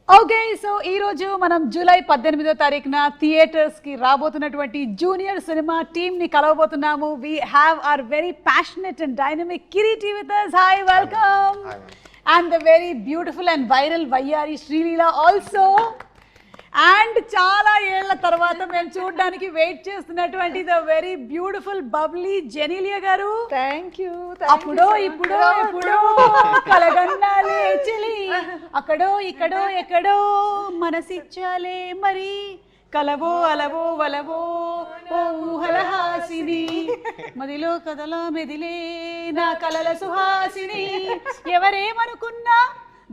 Okay, so ఈ రోజు మనం జూలై 18వ తారీఖున థియేటర్స్ కి రాబోతున్నటువంటి జూనియర్ సినిమా టీమ్ ని కలవబోతున్నాము. We have our very passionate and dynamic Kireeti with us. Hi, welcome. And the very beautiful and viral వయ్యారి శ్రీలీల ఆల్సో. అండ్ చాలా ఏళ్ల తర్వాత మేము చూడడానికి వెయిట్ చేస్తున్నటువంటి the very beautiful bubbly Genelia garu. Thank you. అప్పుడో ఇప్పుడో ఎప్పుడో కలగన్నాలే చెలి, అక్కడో ఇక్కడో ఎక్కడో మనసిచ్చాలే మరి, కలవో అలవో వలవో ఓ ఊహలహాసిని, మదిలో కదలా మెదిలే నా కలల సుహాసిని. ఎవరేమనుకున్నా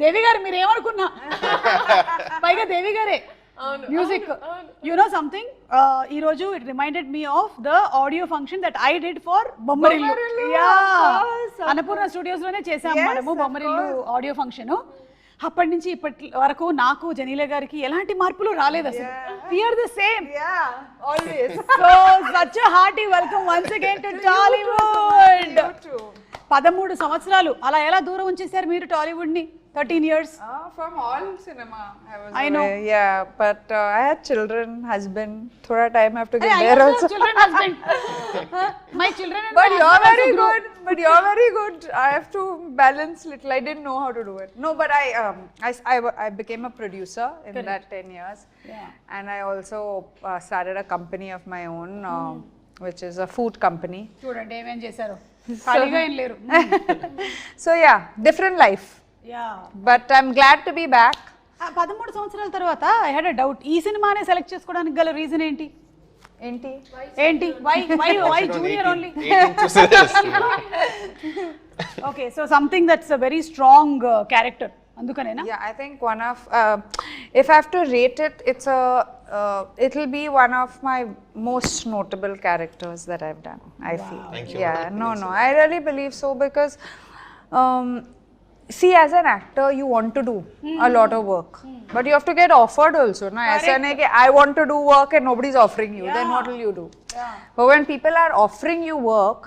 దేవి గారు, మీరేమనుకున్నా పైగా దేవి గారే మ్యూజిక్. యు నో సంథింగ్, ఈ రోజు it reminded me of the audio function that I did for Bommarillu. Annapurna studios లోనే చేసాము మనము బొమ్మరిల్లు ఆడియో ఫంక్షన్. అప్పటి నుంచి ఇప్పటి వరకు నాకు జనీల గారికి ఎలాంటి మార్పులు రాలేదు అసలు. We are the same. Always. So such a hearty welcome once again to Tollywood. 13 సంవత్సరాలు అలా ఎలా దూరం ఉంచేశారు మీరు టాలీవుడ్ ని? 13 years. From all cinema. I know. Yeah, but I had children, husband. Thoda time I have to get there also. Children, husband. My children and But my you're husband very also good. But you're very good. I have to balance little. I didn't know how to do it. No, but I became a producer in that 10 years. Yeah. And I also started a company of my own, which is a food company. చూడండి ఏమేం చేశారు, ఖాళీగా ఏం లేరు. So yeah, different life. Yeah. But I'm glad to be back. 13 సంవత్సరాల తర్వాత I had a doubt, ఈ సినిమానే సెలెక్ట్ చేసుకోవడానికి గల రీజన్ ఏంటి? ఏంటి why Junior only? Okay, so something that's a very strong character, అందుకనేనా? Yeah, I think one of if I have to rate it, it'll be one of my most notable characters that I've done. I feel. Thank you. Yeah, no, I really believe so because see, as an actor, you want to do a lot of work, but you have to get offered also. No, aisa nahi ki I want to do work and nobody's offering you. Then what will you do? Yeah. But when people are offering you work,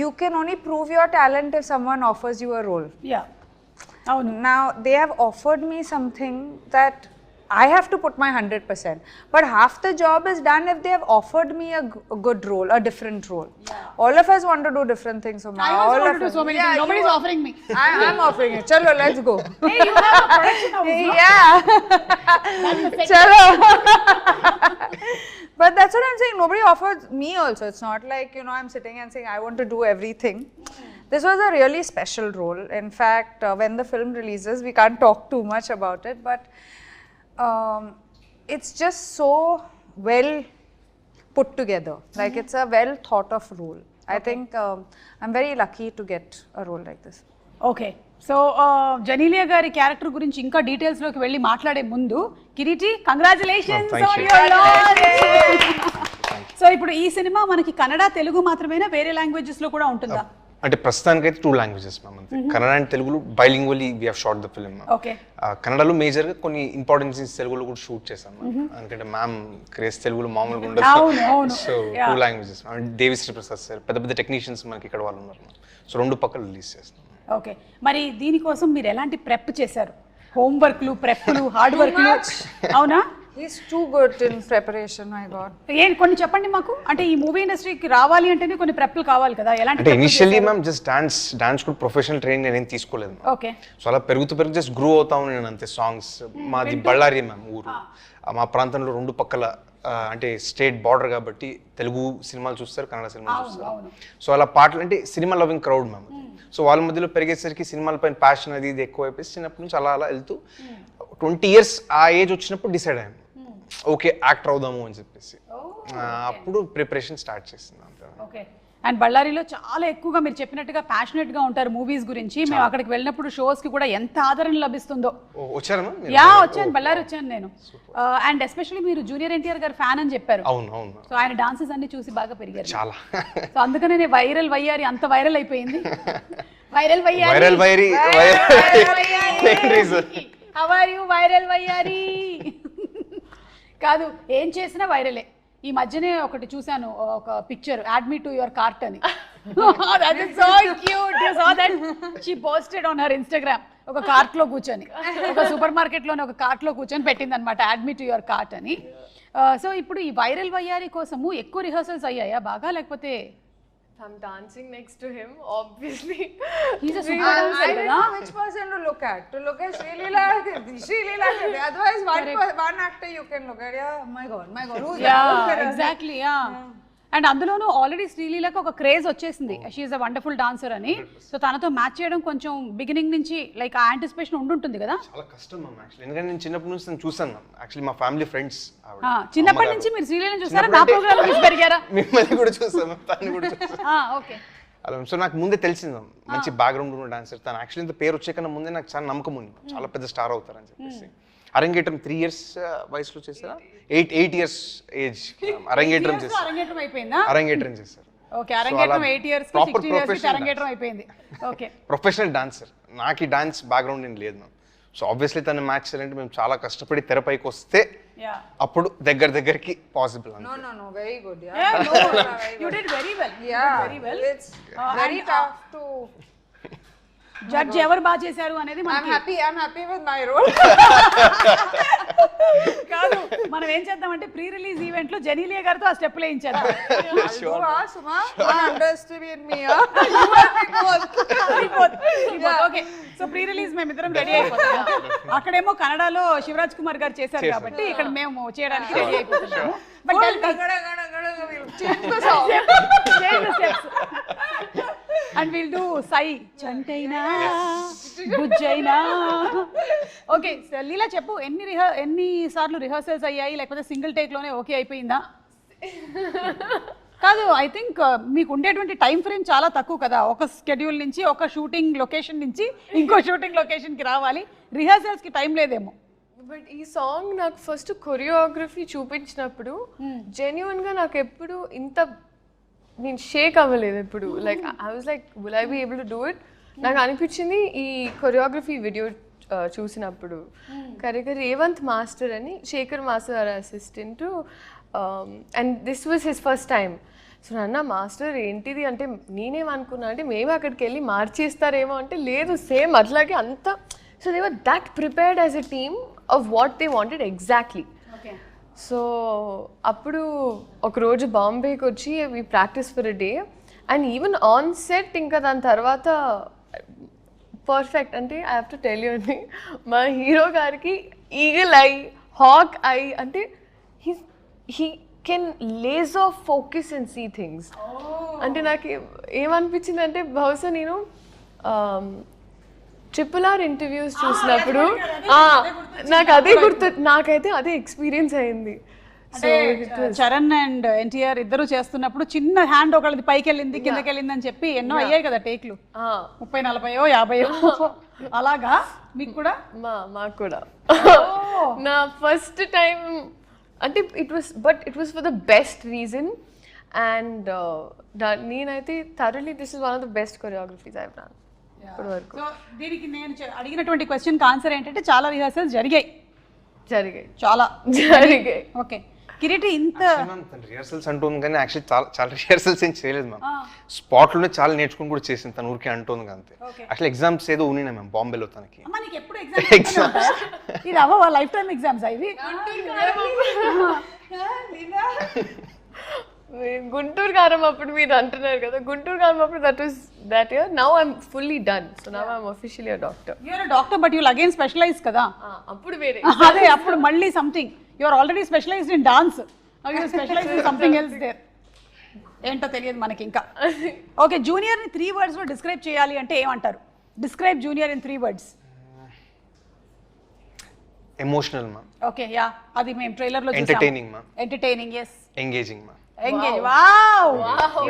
you can only prove your talent if someone offers you a role. Yeah. అవును. Now they have offered me something that I have to put my 100%, but half the job is done if they have offered me a good role, a different role. Yeah. All of us want to do different things. So I also want to do so many things. Nobody's offering me. I'm offering it. Chalo, let's go. Hey, you have a production house, no? Yeah. Chalo. But that's what I'm saying. Nobody offered me also. It's not like, I'm sitting and saying I want to do everything. This was a really special role. In fact, when the film releases, we can't talk too much about it, but it's just so well put together. Like it's a well thought of role. I think I'm very lucky to get a role like this. Okay, so Genelia గారి character గురించి ఇంకా details లోకి వెళ్ళి మాట్లాడే ముందు, Kireeti, congratulations on your launch. So ఇప్పుడు ఈ cinema మనకి కన్నడ, తెలుగు మాత్రమేనా, వేరే లాంగ్వేజెస్ లో కూడా ఉంటుందా? అంటే ప్రస్తుతానికి అయితే 2 లాంగ్వేజెస్ మ్యామ్, అంతే. కన్నడ అండ్ తెలుగులో bilingually we have shot the film. Okay. కన్నడలో మేజర్ గా కొన్ని ఇంపార్టెంట్ సీన్స్ తెలుగులో కూడా షూట్ చేశాం. ఎందుకంటే మ్యామ్ క్రేజ్ తెలుగులో మామూలుగా ఉండదు. So 2 languages. Devi Sri Prasad sir, పెద్ద పెద్ద టెక్నీషియన్స్ మనకి ఇక్కడ వాళ్ళు ఉన్నారు. సో 2 పక్కలు రిలీజ్ చేస్తాం. ఓకే, మరి దీనికోసం మీరు ఎలాంటి ప్రెప్ చేశారు? హోంవర్క్లు, ప్రెప్లు, హార్డ్ వర్క్లు, అవునా? He's too good in preparation, my God. కొన్ని చెప్పండి మాకు. అంటే ఈ మూవీ ఇండస్ట్రీకి రావాలి అంటేనే కొన్ని ప్రెప్లు కావాలి కదా, ఎలాంటి? అంటే ఇనిషియల్లీ మ్యామ్ జస్ట్ డాన్స్ కూడా ప్రొఫెషనల్ ట్రైనింగ్ నేను తీసుకోలేదు. ఓకే. సో అలా పెరుగుతూ జస్ట్ గ్రో అవుతాను నేను, అంతే. సాంగ్స్ మాది బళ్ళారి మ్యామ్ ఊరు. మా ప్రాంతంలో 2 పక్కల అంటే స్టేట్ బార్డర్ కాబట్టి తెలుగు సినిమాలు చూస్తారు, కన్నడ సినిమాలు చూస్తారు. సో అలా పాటలు అంటే cinema loving crowd ma'am. So వాళ్ళ మధ్యలో పెరిగేసరికి సినిమాల పైన ప్యాషన్ అది ఇది ఎక్కువ అయిపోయి చిన్నప్పటి నుంచి అలా వెళ్తూ 20 years ఆ ఏజ్ వచ్చినప్పుడు డిసైడ్ అయ్యాను, ఓకే యాక్టర్ అవుదాము అని చెప్పేసి. అప్పుడు ప్రిపరేషన్ స్టార్ట్ చేస్తున్నాను. ఓకే. అండ్ బళ్ళారిలో చాలా ఎక్కువగా మీరు చెప్పినట్టుగా ప్యాషనెట్ గా ఉంటారు మూవీస్ గురించి. మేము అక్కడికి వెళ్ళినప్పుడు షోస్ కి కూడా ఎంత ఆదరణ లభిస్తుందో. వచ్చారా? వచ్చాను, బళ్ళారి వచ్చాను నేను. అండ్ ఎస్పెషల్లీ మీరు జూనియర్ ఎన్టీఆర్ గారు ఫ్యాన్ అని చెప్పారు. అవును. సో ఆయన డాన్సెస్ అన్ని చూసి బాగా పెరిగారు చాలా. సో అందుకనే వైరల్ వయ్యారి అంత వైరల్ అయిపోయింది. వైరల్ వయ్యారి, హౌ ఆర్ యు వైరల్ వయ్యారి? కాదు, ఏం చేసినా వైరలే. ఈ మధ్యనే ఒకటి చూసాను, ఒక picture, add me to your cart అని. That is so cute. You saw that? She posted on her Instagram. ఒక కార్ట్ లో కూర్చొని, ఒక సూపర్ మార్కెట్ లోనే ఒక కార్ట్ లో కూర్చొని పెట్టింది అనమాట, అడ్మిట్ టు యువర్ కార్ట్ అని. సో ఇప్పుడు ఈ వైరల్ వయ్యారి కోసము ఎక్కువ రిహర్సల్స్ అయ్యాయా బాగా, లేకపోతే? I'm dancing next to him, obviously. He's a I super dancer don't కదా. know which person to look at. To look at Srilila, otherwise one actor you can look at. Yeah, my God, who's that? Yeah, exactly, yeah. And అందులోనూ already శ్రీలీలకు ఒక craze వచ్చేసింది, she is a wonderful dancer అని. So తనతో match చేయడం కొంచెం beginning నుంచి like ఆ anticipation ఉండుంటుంది కదా. చాలా కష్టం మ్యామ్ యాక్చువల్లీ, ఎందుకంటే నేను చిన్నప్పటి నుంచి తను చూసాను మ్యామ్. యాక్చువల్లీ మా ఫ్యామిలీ ఫ్రెండ్స్ చిన్నప్పటి నుంచి మీరు శ్రీలీలను చూసారా, నా ప్రోగ్రామ్ చూసి పెరిగారా? మిమ్మల్ని కూడా చూసాను, తను కూడా చూసాను. ఓకే. అలా సో నాకు ముందే తెలిసింది మ్యామ్, మంచి బ్యాక్గ్రౌండ్ ఉన్న డాన్సర్ తను. యాక్చువల్లీ ఇంత పేరు వచ్చే కన్నా ముందే నాకు చాలా నమ్మకం ఉంది, చాలా పెద్ద స్టార్ అవుతారని చెప్పేసి. అరంగేట్రం 3 years వయసులో చేశారా? 8 years ఏజ్ అరంగేట్రం చేశారు. అరంగేట్రం అయిపోయిందా? అరంగేట్రం చేశారు. ఓకే, అరంగేట్రం 8 years కి 16 years కి అరంగేట్రం అయిపోయింది. Okay, professional dancer. నాకు ఈ డాన్స్ బ్యాక్గ్రౌండ్ ఏం లేదు మ్యామ్. సో ఆబ్వియస్లీ తను మ్యాచ్ చేయాలంటే మేము చాలా కష్టపడి తెరపైకి వస్తే అప్పుడు దగ్గరికి possible. No, very good. Yeah. Yeah, no, you did very well. Yeah, very well. It's very tough to. Judge ఎవరు బాగా చేశారు అనేది I'm happy with my role. కాదు, మనం ఏం చేద్దామంటే ప్రీ రిలీజ్ ఈవెంట్ లో జెనీలియా గారితో ఆ స్టెప్ వేయించేద్దాం. Suma, don't underestimate me. Okay, so pre release మేము ఇద్దరం రెడీ అయిపోతాం. అక్కడేమో కన్నడలో శివరాజ్ కుమార్ గారు చేశారు కాబట్టి ఇక్కడ మేము చేయడానికి రెడీ అయిపోతున్నాము. But Change the song. And will do సై చంటైనా బుజ్జైనా. ఓకే, లీలా చెప్పు, ఎన్ని సార్లు రిహర్సల్స్ అయ్యాయి, లేకపోతే సింగిల్ టేక్ లోనే ఓకే అయిపోయిందా? కాదు, ఐ థింక్ మీకు ఉండేటువంటి టైం ఫ్రేమ్ చాలా తక్కువ కదా, ఒక స్కెడ్యూల్ నుంచి ఒక షూటింగ్ లొకేషన్ నుంచి ఇంకో షూటింగ్ లొకేషన్ కి రావాలి, రిహర్సల్స్ కి టైం లేదేమో. బట్ ఈ సాంగ్ నాకు ఫస్ట్ కొరియోగ్రఫీ చూపించినప్పుడు జెన్యున్ గా నాకు ఎప్పుడు ఇంత నేను షేక్ అవ్వలేదు ఎప్పుడు. Like I was like will I be able to do it. నాకు అనిపించింది ఈ కొరియోగ్రఫీ వీడియో చూసినప్పుడు కరెక్ట్గా రేవంత్ మాస్టర్ అని, Shekhar master assistant, and this was his first time. So నన్న మాస్టర్ ఏంటిది అంటే నేనేమనుకున్నా అంటే మేము అక్కడికి వెళ్ళి మార్చేస్తారేమో అంటే లేదు, సేమ్ అట్లాగే అంత. So they were that prepared as a team of what they wanted exactly. So అప్పుడు ఒకరోజు బాంబేకి వచ్చి we practice for a day and even on set ఇంకా దాని తర్వాత పర్ఫెక్ట్. అంటే I have to tell you అండి, మా హీరో గారికి ఈగల్ ఐ, హాక్ ఐ, అంటే he can laze of focus and see things. అంటే నాకు ఏమనిపించింది అంటే బహుశా నేను RRR ఇంటర్వ్యూస్ చూసినప్పుడు నాకు అదే గుర్తు, నాకైతే అదే ఎక్స్పీరియన్స్ అయింది. చరణ్ అండ్ ఎన్టీఆర్ ఇద్దరు చేస్తున్నప్పుడు చిన్న హ్యాండ్ ఒకళ్ళది పైకి వెళ్ళింది కిందకి వెళ్ళింది అని చెప్పి ఎన్నో అయ్యాయి కదా టేక్లు, 30, 40, 50 అలాగా. మీకు కూడా? మాకు కూడా నా ఫస్ట్ టైం అంటే it was for the best reason. And నేనైతే thoroughly this is one of the best choreographies I have done ఇప్పటి వరకు. సో దీనికి నేను అడిగినటువంటి క్వశ్చన్కి ఆన్సర్ ఏంటంటే చాలా రిహర్సల్స్ జరిగాయి. చాలా జరిగాయి. ఓకే, కిరీటి ఇంత రిహర్సల్స్ అంటుంది కానీ యాక్చువల్లీ చాలా రిహర్సల్స్ ఏం చేయలేదు మ్యామ్. స్పాట్లోనే చాలా నేర్చుకుని కూడా చేసింది తను, ఊరికే అంటుంది అంతే. యాక్చువల్లీ ఎగ్జామ్స్ ఏదో ఉన్నాయి మ్యామ్ బాంబేలో తనకి. ఎప్పుడు ఎగ్జామ్స్? ఇది అవ్వ లైఫ్ టైం ఎగ్జామ్స్ ఇవి? గుంటూరు కారం అప్పుడు మీరు అంటున్నారు కదా, గుంటూరు కారం అప్పుడు that year. Now I'm fully done, so now I'm officially a doctor. You're a doctor but you'll again specialize kada. అప్పుడు వేరే అదే అప్పుడు మళ్ళీ something. You're already specialized in dance, now you specialize in something else there. ఏంటో తెలియదు మనకి ఇంకా. Okay, junior ని 3 words లో డిస్క్రైబ్ చేయాలి అంటే ఏమంటారు? Describe Junior in 3 words. Emotional ma'am. Okay, yeah, అది మేము ట్రైలర్ లో చూసాం. Entertaining ma'am. Entertaining, yes. Engaging ma'am. Engage, wow,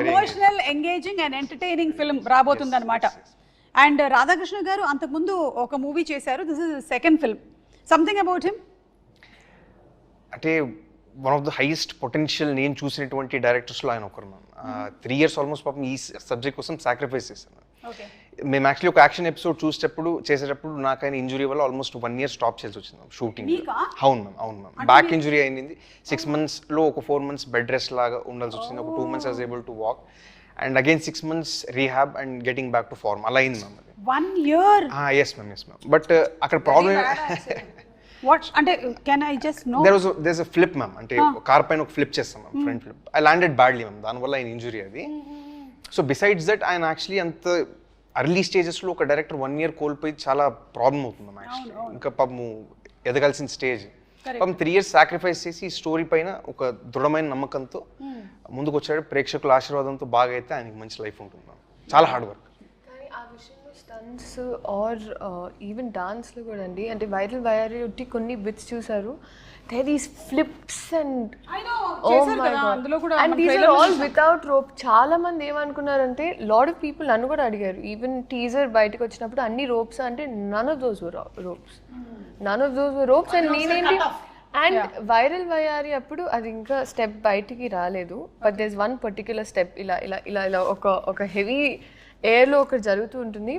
emotional, engaging and entertaining film రాబోతుంది అనమాట. అండ్ రాధాకృష్ణ గారు అంతకుముందు ఒక మూవీ చేశారు, this is second film. Something about him అంటే one of the highest potential నేను చూసినటువంటి డైరెక్టర్స్లో ఆయన ఒకరు మ్యామ్. 3 years ఆల్మోస్ట్ పాపం ఈ సబ్జెక్ట్ కోసం సాక్రిఫైస్ చేశాను. మేము యాక్చువల్లీ ఒక యాక్షన్ ఎపిసోడ్ చేసేటప్పుడు నాకు ఆయన ఇంజురీ వల్ల ఆల్మోస్ట్ 1 year స్టాప్ చేయాల్సి వచ్చింది షూటింగ్. అవును మ్యామ్, బ్యాక్ ఇంజురీ అయింది. 6 months ఒక 4 months బెడ్ రెస్ట్ లాగా ఉండాల్సి వచ్చింది. ఒక 2 months I was able to walk. And again 6 months rehab and getting back to form అలా అయింది ma'am. 1 year. Yes ma'am. But అక్కడ ప్రాబ్లమ్ వాట్ అంటే can I just know there's a flip ma'am. అంటే car పైన ఒక flip చేస్తాం ma'am, front flip. I landed badly ma'am, దానివల్ల ఆయన ఇంజురీ అది. సో బిసైడ్స్ దట్ ఆయన యాక్చువల్లీ అంత అర్లీ స్టేజెస్లో ఒక డైరెక్టర్ 1 year కోల్పోయి చాలా ప్రాబ్లం అవుతుంది మ్యామ్ యాక్చువల్లీ. ఇంకా పాపము ఎదగాల్సిన స్టేజ్ పాపం 3 years సాక్రిఫైస్ చేసి ఈ స్టోరీ పైన ఒక దృఢమైన నమ్మకంతో ముందుకు వచ్చాడు. ప్రేక్షకుల ఆశీర్వాదంతో బాగా అయితే ఆయనకి మంచి లైఫ్ ఉంటుంది మ్యామ్. చాలా హార్డ్ వర్క్. కానీ ఆ విషయంలో స్టంట్స్ ఆర్ ఈవెన్ డాన్స్లో కూడా అండి, అంటే వైరల్ వైరల్ ఉట్టి కొన్ని బిట్స్ చూసారు, they these flips and and these are all without rope. చాలా మంది ఏమనుకున్నారంటే, లాట్ ఆఫ్ పీపుల్ నన్ను కూడా అడిగారు, ఈవెన్ టీజర్ బయటకు వచ్చినప్పుడు అన్ని రోప్స్ అంటే none of those ropes and నేనేంటి. అండ్ వైరల్ వయారి అప్పుడు అది ఇంకా స్టెప్ బయటికి రాలేదు, but there is one particular step ఇలా ఇలా ఇలా ఇలా ఒక హెవీ ఎయిర్లో ఒకటి జరుగుతూ ఉంటుంది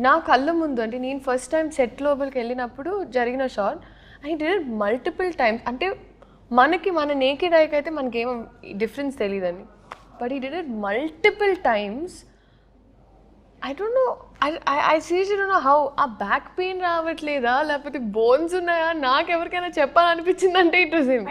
నా కళ్ళ ముందు. అంటే నేను ఫస్ట్ టైం సెట్ లోపలికి వెళ్ళినప్పుడు జరిగిన shot. I did multiple times. అంటే మన నేకెడ్ ఐకి అయితే మనకేం డిఫరెన్స్ తెలియదండి, బట్ ఈ did it multiple times. I don't know. I seriously don't know how. ఆ బ్యాక్ పెయిన్ రావట్లేదా లేకపోతే బోన్స్ ఉన్నాయా, నాకు ఎవరికైనా చెప్పాలనిపించింది అంటే ఇట్ వాస్ హిమ్.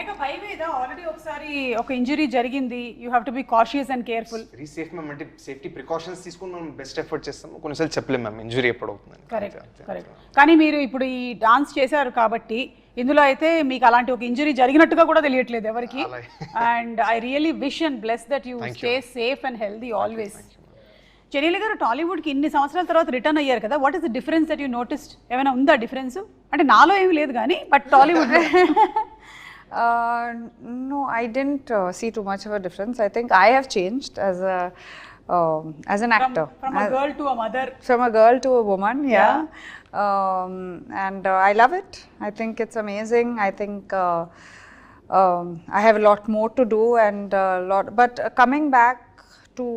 ఆల్రెడీ ఒకసారి ఒక ఇంజరీ జరిగింది. You have to be cautious and careful. Very safe ma'am. అంటే సేఫ్టీ ప్రికాషన్స్ తీసుకుని మనం బెస్ట్ ఎఫర్ట్ చేస్తాం. కొన్నిసార్లు చెప్పలేం మ్యామ్ ఇంజరీ ఎప్పుడు అవుతుందని. కరెక్ట్. కానీ మీరు ఇప్పుడు ఈ డాన్స్ చేశారు కాబట్టి ఇందులో అయితే మీకు అలాంటి ఒక ఇంజరీ జరిగినట్టుగా కూడా తెలియట్లేదు ఎవరికి. And I really wish and bless that you stay safe and healthy always. Genelia garu టాలీవుడ్కి ఇన్ని సంవత్సరాల తర్వాత రిటర్న్ అయ్యారు కదా, what is the difference that you noticed? ఏమైనా ఉందా డిఫరెన్స్? అంటే నాలో ఏమి లేదు కానీ but Tollywood. No, I didn't see too much of a difference. I think I have changed as an actor. From a girl to a mother. From a girl to a woman, yeah. And I love it. I think it's amazing. I think I have a lot more to do and but coming back to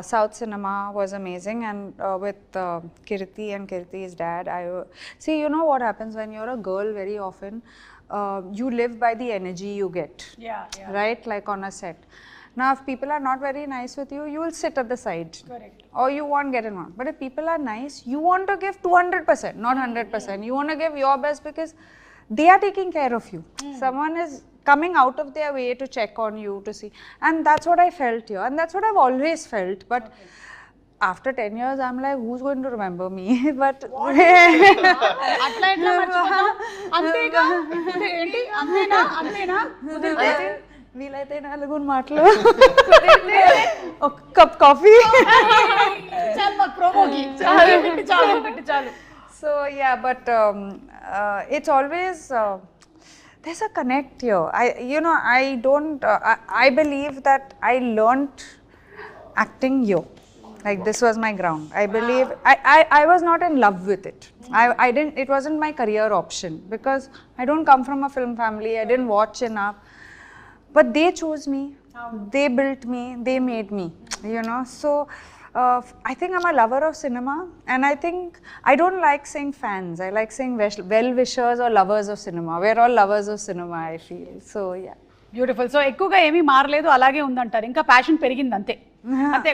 South cinema was amazing, and with Kirti and Kirti's dad, see, you know what happens when you're a girl very often, you live by the energy you get. Yeah. Right, like on a set. Now if people are not very nice with you, you will sit at the side. Correct. Or you won't get involved. But if people are nice, you want to give 200%, not 100%. You want to give your best because they are taking care of you. Someone is coming out of their way to check on you, to see. And that's what I felt here. And that's what I've always felt. But after 10 years, I'm like, who's going to remember me? But అట్లా ఎట్లా మర్చిపోతాం? అంతేగా ఏంటి అంతేనా వీలైతే 4 మాటలు, ఒక cup coffee. చాలు మాకు ప్రోమోకి చాలు. So yeah, but it's always there's a connect here. I believe that I learnt acting here. Like this was my ground. I believe I was not in love with it. I didn't. It wasn't my career option because I don't come from a film family. I didn't watch enough. But they chose me. They built me. They made me. You know. So I think I'm a lover of cinema, and I think I don't like saying fans. I like saying well-wishers or lovers of cinema. We're all lovers of cinema, I feel. So yeah. Beautiful. So ఎక్కువగా ఏమీ మారలేదు, అలాగే ఉందంటారు. ఇంకా passion పెరిగింది అంతే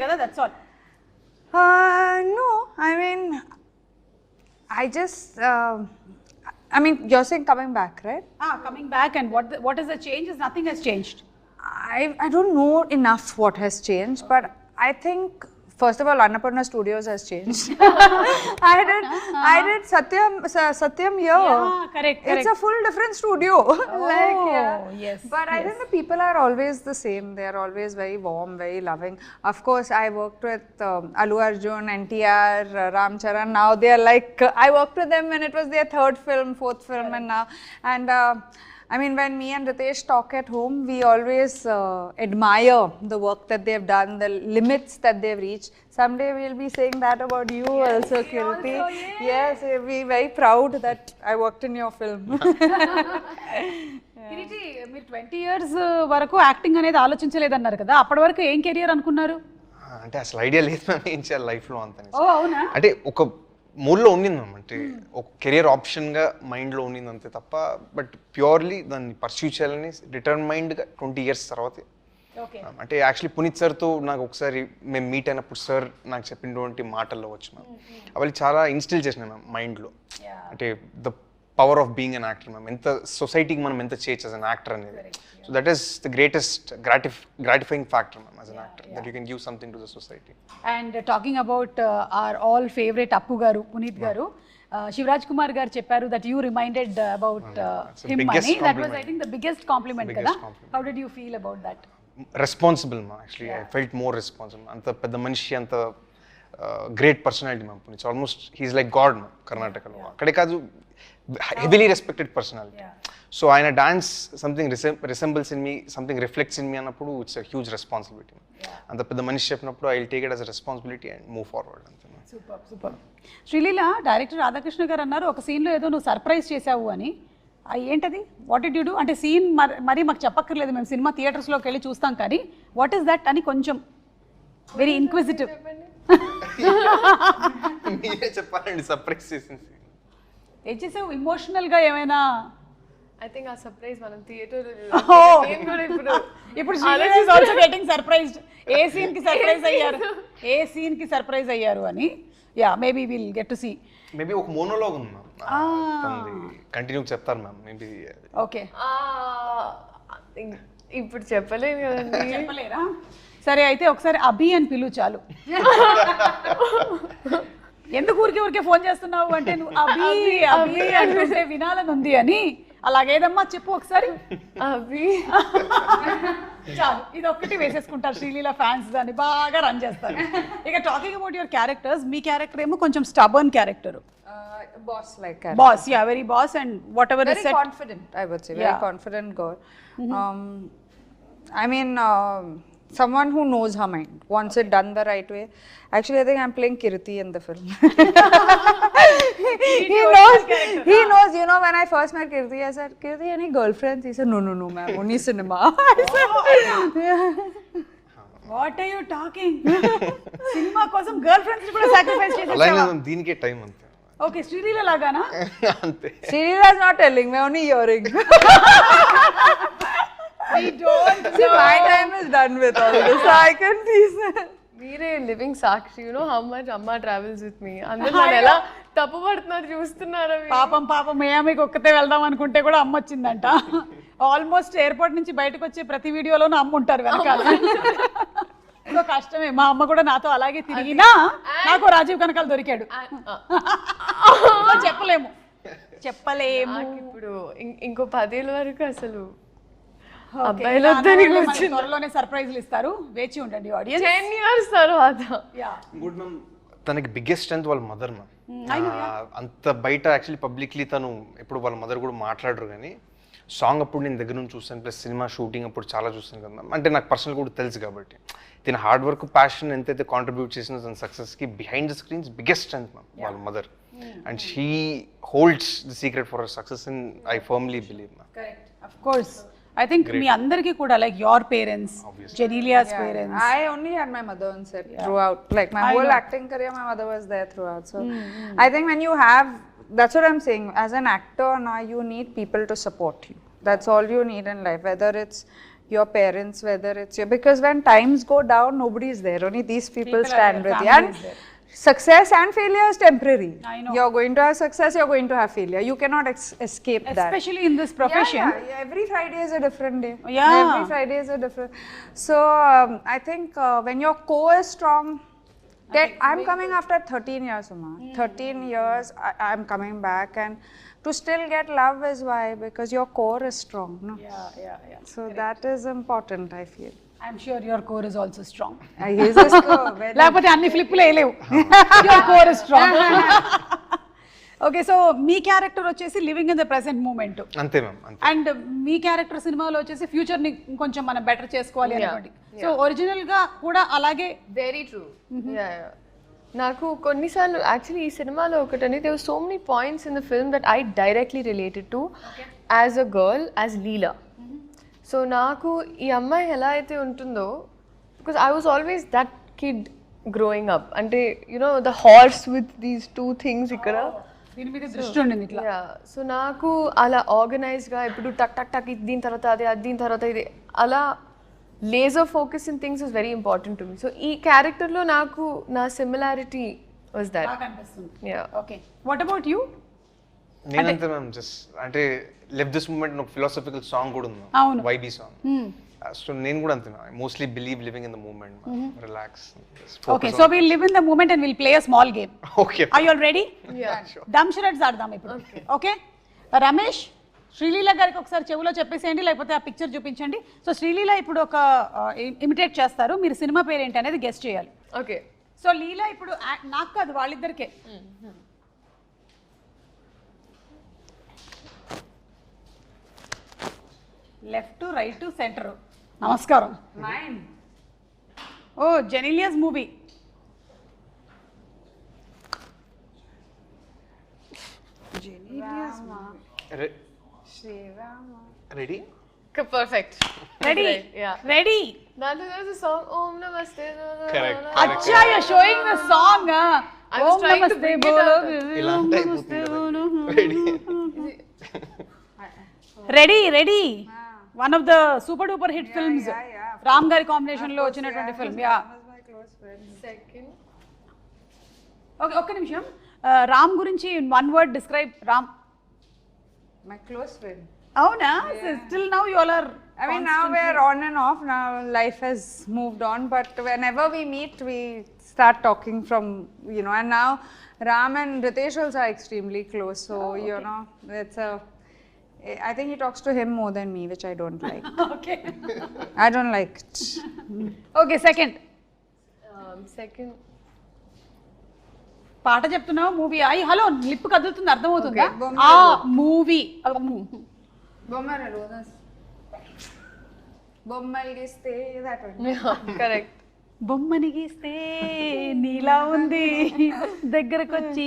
కదా? That's all. No, I mean, you're saying coming back, right? Coming back, and what is the change? Nothing has changed. I don't know enough what has changed, but I think first of all, Annapurna Studios has changed. I did Satyam here. Yeah, correct. It's a full different studio. Yes. But I think the people are always the same. They are always very warm, very loving. Of course, I worked with Allu Arjun, NTR, Ram Charan. Now they are like, I worked with them when it was their 3rd film, 4th film, and now. And I mean, when me and Ritesh talk at home, we always admire the work that they've done, the limits that they've reached. Someday we'll be saying that about you also, Kirti. Yes, we'll be very proud that I worked in your film. Kireeti, మీరు 20 years వరకు acting అనేది ఆలోచించలేదన్నారు కదా, అప్పటి వరకు ఏం career అనుకున్నారు? అంటే అసలు ఐడియా లేదు మ్యామ్ ఏం చేయాలి లైఫ్లో అంత. అవునా? అంటే ఒక మూడ్లో ఉండింది మ్యామ్, అంటే ఒక కెరియర్ ఆప్షన్గా మైండ్లో ఉండింది అంతే తప్ప, బట్ ప్యూర్లీ దాన్ని పర్స్యూ చేయాలని డిటర్మైండ్గా 20 years తర్వాత ఓకే అంటే యాక్చువల్లీ పునీత్ సార్తో నాకు ఒకసారి మేము మీట్ అయినప్పుడు సార్ నాకు చెప్పినటువంటి మాటల్లో వచ్చి మ్యామ్ అవి చాలా ఇన్స్టిల్ చేసినాయి మ్యామ్ మైండ్లో. అంటే the power of being an actor ma'am, ఎంత సొసైటీకి మనం ఎంత చేయొచ్చు యాజ్ అన్ యాక్టర్ అనేది. So that is the greatest gratifying factor ma'am as an actor, that you can give something to the society. And talking about our all favourite Appu garu, Puneeth garu, Shivaraj Kumar garu చెప్పారు that you reminded about him అని. That was I think the biggest compliment కదా. How did you feel about that? Responsible ma'am, actually I felt more responsible. అంత పెద్ద మనిషి, అంత great personality ma'am Puneeth. Almost he's like god ma'am కర్ణాటకలో. అక్కడే కాదు, heavily respected personality. So ఆయన dance something resembles in me, something reflects in me అన్నప్పుడు it's a huge responsibility. అంత పెద్ద మనిషి చెప్పినప్పుడు I will take it as a responsibility and move forward అంతే. Super super. Sreeleela, director Radhakrishna garu అన్నారు ఒక సీన్లో ఏదో నువ్వు సర్ప్రైజ్ చేసావు అని. ఏంటది? What did you do? అంటే సీన్ మరీ మాకు చెప్పక్కర్లేదు, మేము సినిమా థియేటర్స్లోకి వెళ్ళి చూస్తాం, కానీ వాట్ ఈస్ దట్ అని కొంచెం వెరీ ఇన్క్విజిటివ్. మీరే చెప్పాలండి సర్ప్రైజ్ చేసింది. ఏం చేసావు? ఇమోషనల్గా ఏమైనా? ఐ థింక్ ఆ సర్ప్రైజ్ మనం థియేటర్ ఇప్పుడు Sreeleela is also getting surprised. ఏ సీన్కి సర్ప్రైజ్ అయ్యారు అని. Yeah, maybe will get to see. Maybe ఒక మోనోలాగ్ ఉంది మ్యామ్, కంటిన్యూ చెప్తారు మ్యామ్ మేబీ. ఓకే, ఇప్పుడు చెప్పలేను కదండి. చెప్పలేరా? సరే అయితే ఒకసారి అభి అని పిలువు చాలు. ఎందుకు ఊరికే ఫోన్ చేస్తున్నావు అంటే నువ్వు అభి అభి అంటే వినాలని ఉంది అని. అలాగేదమ్మా చెప్పు ఒకసారి. అభి చాలు, ఇది ఒక్కటి వేసేసుకుంటారు శ్రీలీల ఫ్యాన్స్, దాన్ని బాగా రన్ చేస్తారు. ఇక talking about your characters, me character ఏమో కొంచెం stubborn character. Boss like character. Boss, yeah, very boss, and whatever Very is said. confident, I would say. Very confident girl. I mean, someone who knows her mind, wants it done the right way. Actually, I think I'm playing Kirti in the film. He knows, you know, when I first met Kirti, I said, Kirti, any girlfriends? He said, no, ma'am, only cinema. I said, What are you talking? Cinema కోసం girl friends కూడా sacrifice చేసేసావా? దీనికే time అంతే. Okay, Sreeleela లాగానా? అంతే. Srila is not telling me, only hearing. We don't See, my time is done with all this, so I can please. మీరే living Sakshi, you know how much అమ్మ travels with me. అందరూ నన్ను ఎలా తప్పు పడుతున్నారు చూస్తున్నారా? పాపం మియామికి ఒక్కతే వెళ్దాం అనుకుంటే కూడా అమ్మ వచ్చిందంట. ఆల్మోస్ట్ ఎయిర్పోర్ట్ నుంచి బయటకు వచ్చే ప్రతి వీడియోలోనూ అమ్మ ఉంటారు వెనకాల. సో కష్టమే. మా అమ్మ కూడా నాతో అలాగే తిరిగినా నాకు రాజీవ్ కనకాల దొరికాడు. చెప్పలేము. ఇప్పుడు ఇంకో 10 ఏళ్ళ వరకు అసలు అబ్బాయిలు వద్దని కూర్చుని త్వరలోనే సర్ప్రైజ్లు ఇస్తారు, వేచి ఉండండి ఆడియన్స్. 10 years తర్వాత. గుడ్ మ్యామ్, తనకి బిగ్గెస్ట్ స్ట్రెంత్ వాళ్ళ మదర్ మ్యామ్. అంత బయట యాక్చువల్లీ పబ్లిక్లీ తను ఎప్పుడు వాళ్ళ మదర్ కూడా మాట్లాడరు, కానీ సాంగ్ అప్పుడు నేను దగ్గర నుంచి చూస్తాను, ప్లస్ సినిమా షూటింగ్ అప్పుడు చాలా చూస్తాను కదా మ్యామ్. అంటే నాకు పర్సనల్ కూడా తెలుసు కాబట్టి తిన హార్డ్ వర్క్, ప్యాషన్ ఎంతైతే కాంట్రిబ్యూట్ చేసిన తన సక్సెస్కి behind the screens biggest strength ma'am వాళ్ళ mother. And she holds the secret for her success in I firmly believe ma'am. Of course, I think మీ అందరికీ కూడా like your parents, Genelia's parents. I only had my mother on set throughout. Like my whole acting career, my mother was there throughout. So I think when you have, that's what I'm saying. As an actor now, you need people to support you. That's all you need in life. Whether it's your parents, whether it's your, because when times go down, nobody is there. Only these people stand with you. And success and failure is temporary. I know. You're going to have success, you're going to have failure. You cannot escape that. Especially in this profession. Yeah, every Friday is a different day. Yeah. Every Friday is a different. So I think when your core is strong, I'm coming after 13 years, Uma. 13 years, I'm coming back, and to still get love is why, because your core is strong. No? Yeah. So that is important, I feel. I'm sure your core is also strong. He's just very. లేకపోతే అన్ని ఫ్లిప్పులు వేయలేవు. Your core is strong. Okay, so మీ character వచ్చేసి living in the present moment. అంతే ma'am, అంతే. And మీ character సినిమాలో వచ్చేసి ఫ్యూచర్ ని కొంచెం మనం బెటర్ చేసుకోవాలి అనుకోండి. సో ఒరిజినల్ గా కూడా అలాగే. Very true. నాకు కొన్నిసార్లు యాక్చువల్లీ ఈ సినిమాలో ఒకటని there so many points in the film that I directly related to as a girl, as Leela. So నాకు ఈ అమ్మాయి ఎలా అయితే ఉంటుందో, because I was always that kid growing up. అంటే you know the horse with these 2 things ఇక్కడ దీని మీద దృష్టి ఉండింది ఇట్లా. సో నాకు అలా ఆర్గనైజ్గా ఇప్పుడు టక్ టక్ టక్ ఇది దీని తర్వాత అది, అది దీని తర్వాత ఇది, అలా laser focus in things is very important to me. So ఈ క్యారెక్టర్లో నాకు నా సిమిలారిటీ వాజ్ దట్. బాగా అనిపిస్తుంది. Yeah. Okay, what about you? నేనంతే మ్యామ్, జస్ట్ అంటే లివ్ దిస్ మూమెంట్ ఒక ఫిలాసఫికల్ సాంగ్ కూడా ఉంది, అవును. Vibey song. సో నేను కూడా అంతే, mostly believe living in the moment, relax. Okay, so will live in the moment and will play a small game. Okay, are you all ready? Yeah. డమ్ షరట్స్ ఆడదాం ఇప్పుడు. Okay, Ramesh Sreeleela గారికి ఒకసారి చెవులో చెప్పేసేయండి, లేకపోతే ఆ పిక్చర్ చూపించండి. సో శ్రీలీల ఇప్పుడు ఒక ఇమిటేట్ చేస్తారు, మీరు సినిమా పేరు ఏంటి అనేది గెస్ట్ చేయాలి. ఓకే. సో లీలా ఇప్పుడు నాకు కాదు, వాళ్ళిద్దరికే. Left right centre. నమస్కారం. ఓ Genelia's movie. Ready? Perfect. Ready? Yeah. Ready? దాంట్లో there's a song Om Namaste. Correct. అచ్చా, you are showing the song. I was trying to bring it out. ఇలా అంటే అయిపోతుంది కదా. Ready? Ready ready one of the super duper hit films, Ram గారి combination లో వచ్చినటువంటి film. Yeah. Second. Okay, ఒక్క నిమిషం. రామ్ గురించి one word describe. Ram My close friend. అవునా? Still now you all are, I mean, now we're on and off. Now life has moved on, but whenever we meet, we start talking from, you know. And now Ram and Ritesh also are extremely close. So you know, it's a. I think he talks to him more than me, which I don't like. Okay. I don't like it. Okay, second. Second. పాట చెప్తున్నావు, movie. అయ్యి hello, lip కదులుతుంది, అర్థమవుతుందా? Okay, ఆ movie. Bommara Rodas. Bommal giste, that one. Yeah, correct. బొమ్మని గీస్తే నీలా ఉంది, దగ్గరకొచ్చి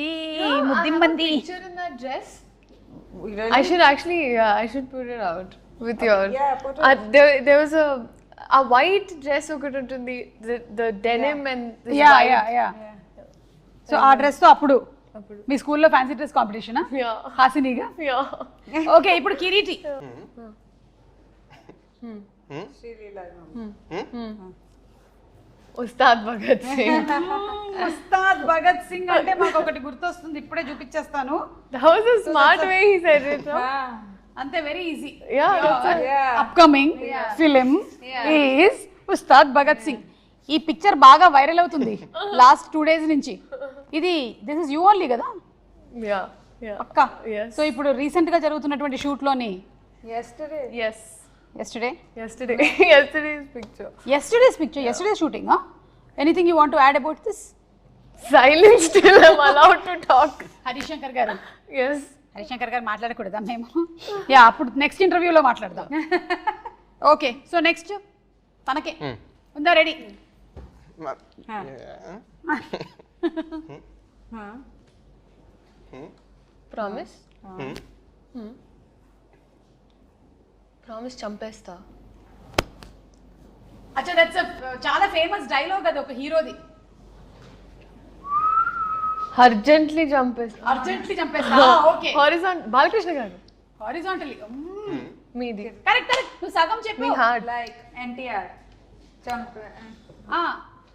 ముద్దిమ్మంది. Picture in that dress. Really? I should actually, I should put it out with your. Yeah, put it. There was a white dress ఒకటి ఉంటుంది, the denim and this yeah white. Yeah yeah. So ఆ dress తో అప్పుడు మీ స్కూల్లో fancy dress competition Yeah. హాసినిగా. Yeah. Okay, ఇప్పుడు కిరీటి. ఉస్తాద్ భగత్ సింగ్. ఉస్తాద్ భగత్ సింగ్ అంటే మాకు ఒకటి గుర్తొస్తుంది, ఇప్పుడే చూపించేస్తాను. That was a smart way he said it. No? అంతే, very easy. Yeah, that's it. Upcoming film is Ustaad Bhagat Singh. ఈ పిక్చర్ బాగా వైరల్ అవుతుంది లాస్ట్ 2 days నుంచి. ఇది దిస్ ఇస్ యూ ఓన్లీ కదా Yeah, yeah. పక్కా? Yes. సో ఇప్పుడు రీసెంట్ గా జరుగుతున్నటువంటి షూట్ లోని Yesterday. Yes. Yesterday's picture. yesterday's shooting, huh? Anything you want to add about this? Silence till I'm allowed to talk. Harishankar గారు. Yes. Harishankar గారు మాట్లాడకూడదా మేము? Yeah, అప్పుడు next ఇంటర్వ్యూలో మాట్లాడదాం. ఓకే, సో నెక్స్ట్ తనకే ఉందా? రెడీ? Promise? Promise చంపేస్తా. అచ్చా, దట్స్ చాలా ఫేమస్ డైలాగ్ అది ఒక హీరోది. అర్జెంట్లీ చంపేస్తా. అర్జెంట్లీ చంపేస్తా. Okay, horizontal. Balakrishna garu. Horizontally. మీది. కరెక్ట్ కరెక్ట్, నువ్వు సగం చెప్పు. మీ హార్ట్. Like NTR.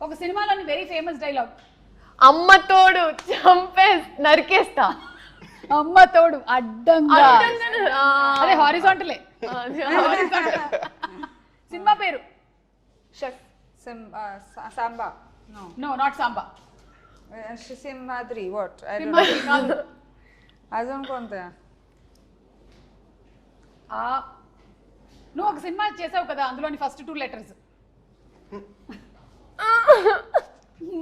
ఒక సినిమాలోని వెరీ ఫేమస్ డైలాగ్. అమ్మ తోడు నరికేస్తా. అమ్మ తోడు అడ్డంగా. అదే హారిజాంటలే. సినిమా పేరు? Samba. No, not Samba. Simhadri. What? I don't Simhadri కాదు. know. Azam konta? నువ్వు ఒక సినిమా చేసావు కదా, అందులోని ఫస్ట్ 2 letters.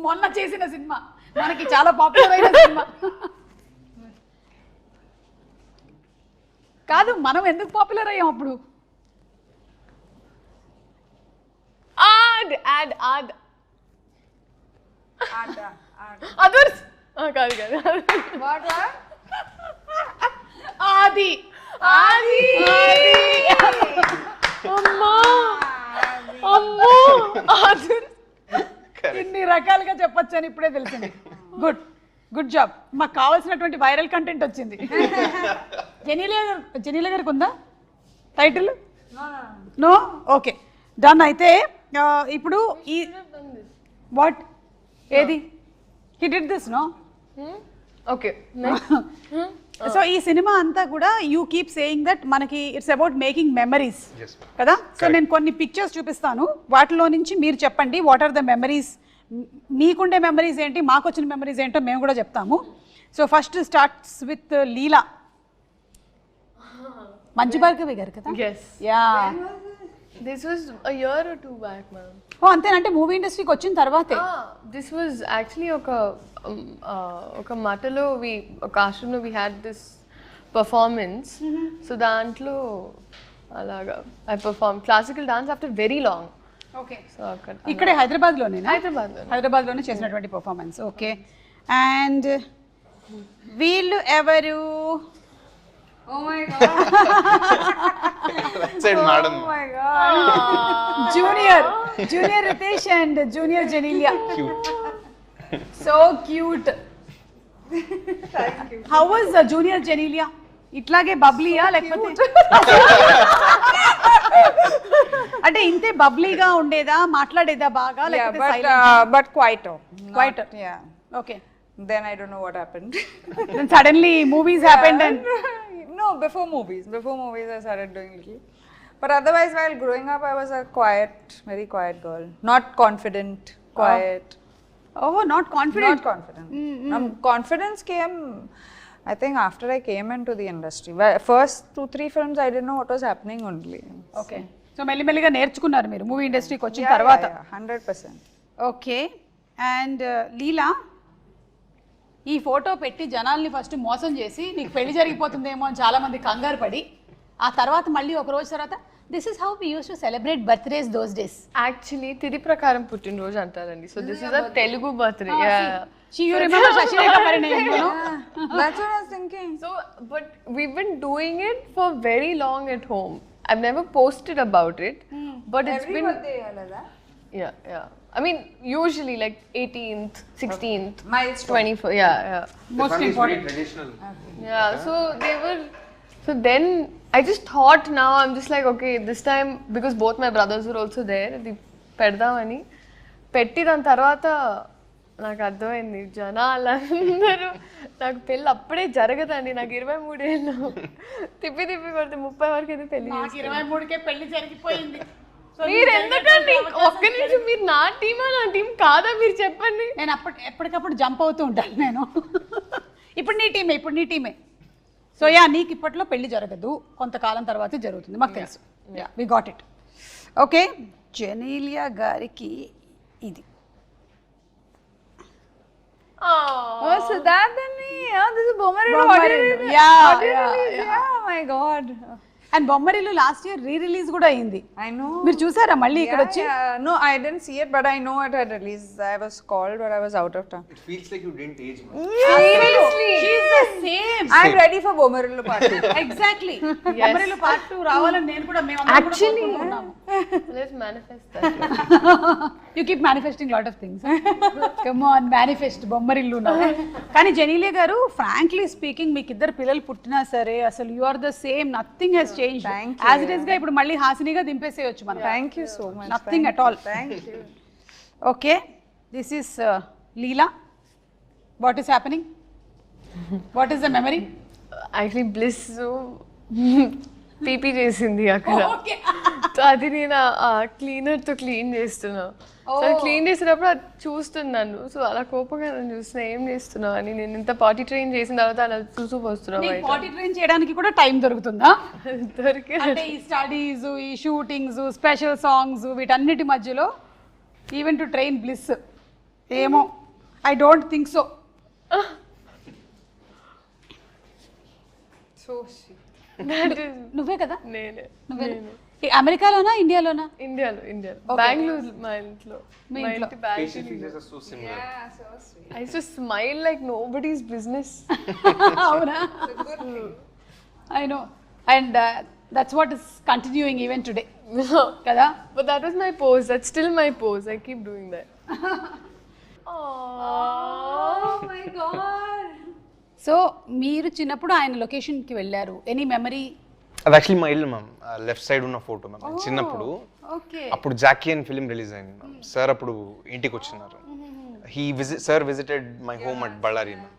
మొన్న చేసిన సినిమా, మనకి చాలా పాపులర్ అయిన సినిమా. కాదు, మనం ఎందుకు పాపులర్ అయ్యాం అప్పుడు? అదర్స్. కాదు కాదు. What? ఆది. అమ్మా అమ్మో అదర్స్. ఇన్ని రకాలుగా చెప్పొచ్చు అని ఇప్పుడే తెలిసింది. Good job. మాకు కావాల్సినటువంటి వైరల్ కంటెంట్ వచ్చింది. జెనీలియా గారికి ఉందా టైటిల్? నో. Okay, done. అయితే ఇప్పుడు ఈ వాట్ ఏది he did this no. Okay so ఈ సినిమా అంతా కూడా యూ కీప్ సేయింగ్ దట్ మనకి ఇట్స్ అబౌట్ మేకింగ్ మెమరీస్ కదా. సో నేను కొన్ని పిక్చర్స్ చూపిస్తాను, వాటిలో నుంచి మీరు చెప్పండి వాట్ ఆర్ ద మెమరీస్, మీకుండే మెమరీస్ ఏంటి, మాకు వచ్చిన మెమరీస్ ఏంటో మేము కూడా చెప్తాము. So first starts with Leela. Manchu Bhargavi garu కదా. yes yeah. this was a year or two back ma'am. ఓ అంతేనంటే మూవీ ఇండస్ట్రీకి వచ్చిన తర్వాతే. This was actually ఒక మటలో ఒక ఆశ్రమంలో we had this performance. So దాంట్లో అలాగా I performed classical dance after very long. Okay. So అక్కడ ఇక్కడే హైదరాబాద్లోనే హైదరాబాద్లో చేసినటువంటి పర్ఫార్మెన్స్. ఓకే. అండ్ వీళ్ళు ఎవరు? Oh my god. Madam Oh my god. Junior Riteish and junior Genelia. So cute. How was junior Genelia? ఇట్లాగే బబ్లీయా లేకపోతే అంటే ఇంతే బబ్లీగా ఉండేదా, మాట్లాడేదా బాగా Yeah, లేకపోతే but quieter. Quieter. Yeah. Okay. Then I don't know what happened. Then suddenly movies happened and No, before movies I started doing little. But otherwise, while growing up, I was a quiet, very quiet girl. Not confident, quiet. not confident. Not confident. Confidence came, I think, after I came into the industry. First 2-3 films, I didn't know what was happening only. Okay. So మెల్లిమెల్లిగా నేర్చుకున్నారు మీరు movie ఇండస్ట్రీకి వచ్చిన తర్వాత. 100%. Okay. And లీలా, ఈ photo పెట్టి జనాల్ని first మోసం చేసి నీకు పెళ్లి జరిగిపోతుందేమో అని చాలా మంది కంగారు పడి, ఆ తర్వాత మళ్ళీ ఒక రోజు తర్వాత this is how we use to celebrate birthdays those days. Actually తిథి ప్రకారం పుట్టినరోజు అంటారండి. So this is a Telugu birthday. You remember Shashirekha Parinayam, you know? That's what I was thinking. So, but we've been doing it for very long at home. I've never posted about it, but it's Every been birthday, Alada. yeah. I mean, usually like 18th, 16th, Milestone. 24th. Yeah. Most important. Traditional. Yeah. So they were. So then I just thought now I'm just like okay this time because both my brothers were also there. అది పెడదామని పెట్టి దాని తర్వాత నాకు అర్థమైంది జనాలందరూ నాకు పెళ్ళి అప్పుడే జరగదండి. నాకు 23 ఏళ్ళు తిప్పి కొడితే 30 వరకు అయితే పెళ్లి. 23కే పెళ్లి జరిగిపోయింది. మీరు ఎందుకండి ఒక్క నిమిషం, మీరు నా టీమా నా టీం కాదా మీరు చెప్పండి. నేను ఎప్పటికప్పుడు జంప్ అవుతూ ఉంటాను నేను. ఇప్పుడు నీ టీమే. సో యా, నీకు ఇప్పట్లో పెళ్లి జరగదు, కొంతకాలం తర్వాత జరుగుతుంది, మాకు తెలుసు. Yeah, we got it. Okay. Genelia గారికి ఇది. Oh, so that then this is Bommarillu. Bommarillu. Yeah. Oh my god. And Bommarillu last year release కూడా అయింది. I know. మీరు చూసారా మళ్ళీ ఇక్కడ వచ్చి? No, I didn't see it, but I know it had released. I was called, but I was out of town. It feels like you didn't age much. Seriously, she's the same. I'm ready for Bommarillu part 2. Exactly. Bommarillu part 2 రావాలని నేను కూడా Actually, let's manifest that. You keep manifesting lot of things. Come on, manifest Bommarillu now. కానీ జెనీలియా గారు, frankly speaking, మీకు ఇద్దరు పిల్లలు పుట్టినా సరే అసలు you are the same, nothing has changed. Thank you. As it is గా ఇప్పుడు మళ్ళీ హాసినిగా దింపేసేయొచ్చు మనం. Thank you so much. Nothing at all. Thank you. Okay, this is Leela. What is happening? What is the memory? Actually, Bliss PP చేసింది అక్కడ. So అది నేను క్లీనర్తో clean చేస్తున్నా. So clean చేసినప్పుడు అది చూస్తున్నాను. సో అలా కోపంగా నన్ను చూస్తున్నా, ఏం చేస్తున్నావు అని. నేను ఇంత పార్టీ ట్రైన్ చేసిన తర్వాత అలా చూస్తూ వస్తున్నావు. నీకు పార్టీ ట్రైన్ చేయడానికి కూడా టైం దొరుకుతుందా? దొరికి అంటే ఈ స్టడీస్, ఈ షూటింగ్స్, స్పెషల్ సాంగ్స్, వీటన్నిటి మధ్యలో ఈవెన్ టు ట్రైన్ బ్లిస్, ఏమో I don't think so. So sweet. నువ్వే కదా? నేనే. అమెరికాలోనా ఇండియాలోనా? ఇండియాలో బెంగళూరు. మా ఇంట్లో Facial features are so similar. Yeah, so sweet. I used to smile like nobody's business. అవునా? I know. And that's what is continuing even today. కదా? But that was my pose. That's still my pose. I keep doing that. Oh my god. So మీరు చిన్నప్పుడు ఆయన లొకేషన్కి వెళ్ళారు. Any memory అది actually మా ఇల్లు మ్యామ్, లెఫ్ట్ సైడ్ ఉన్న ఫోటో మ్యామ్. చిన్నప్పుడు ఓకే అప్పుడు జాకీ అని ఫిలిం రిలీజ్ అయింది మ్యామ్. సార్ అప్పుడు ఇంటికి వచ్చినారు. Sir visited my home at Ballari ma'am.